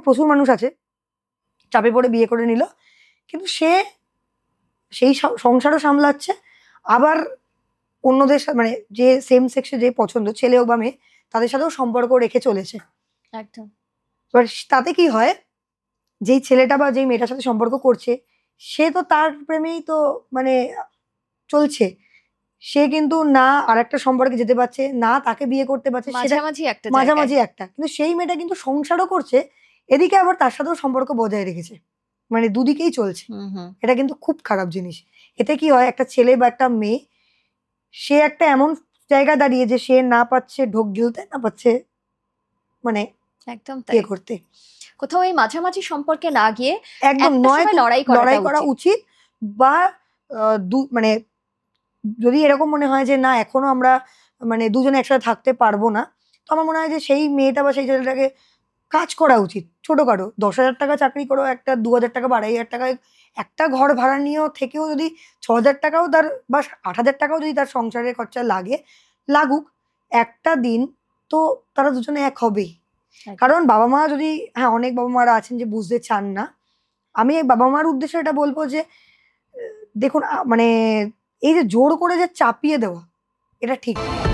প্রচুর মানুষ আছে চাপে পড়ে বিয়ে করে নিল, কিন্তু সে সেই সংসারও সামলাচ্ছে, আবার অন্যদের সাথে মানে যে সেম সেক্সে যে পছন্দ ছেলে হোক বা মেয়ে তাদের সাথেও সম্পর্ক রেখে চলেছে। একদম। এবার তাতে কি হয়, যেই ছেলেটা বা যেই মেয়েটার সাথে সম্পর্ক করছে সে তো তার প্রেমেই তো মানে চলছে, সে কিন্তু না আর একটা সম্পর্কে যেতে পারছে না তাকে বিয়ে করতে পারছে, সেটা মাঝামাঝি একটা জায়গায়। মাঝামাঝি একটা, কিন্তু সেই মেয়েটা কিন্তু সংসারও করছে, এদিকে আবার তার সাথেও সম্পর্ক বজায় রেখেছে, মানে দুদিকেই চলছে। এটা কিন্তু খুব খারাপ জিনিস। এতে কি হয়, একটা ছেলে বা একটা মেয়ে সে একটা এমন জায়গা দাঁড়িয়ে যে সে না পাচ্ছে ঢোক গিলতে, না পাচ্ছে মানে একদম তাই। ইয়ে করতে। কোথাও এই মাঝামাঝি সম্পর্কে না গিয়ে একদম একটা নয়, সময় লড়াই করা উচিত। বা মানে যদি এরকম মনে হয় যে না এখনো আমরা মানে দুজনে একসাথে থাকতে পারবো না, তো আমার মনে হয় যে সেই মেয়েটা বা সেই ছেলেটাকে কাজ করা উচিত ছোটখাটো, 10,000 টাকা চাকরি করো, একটা 2,000 টাকা বা 2,500 টাকায় একটা ঘর ভাড়া নিয়েও থেকেও যদি 6,000 টাকাও তার বা 8,000 টাকাও যদি তার সংসারের খরচা লাগুক একটা দিন, তো তারা দুজনে এক হবেই। কারণ বাবা মা যদি, হ্যাঁ অনেক বাবা মারা আছেন যে বুঝতে চান না, আমি এই বাবা মার উদ্দেশ্যে এটা বলবো যে দেখুন মানে এই যে জোর করে যে চাপিয়ে দেওয়া এটা ঠিক না।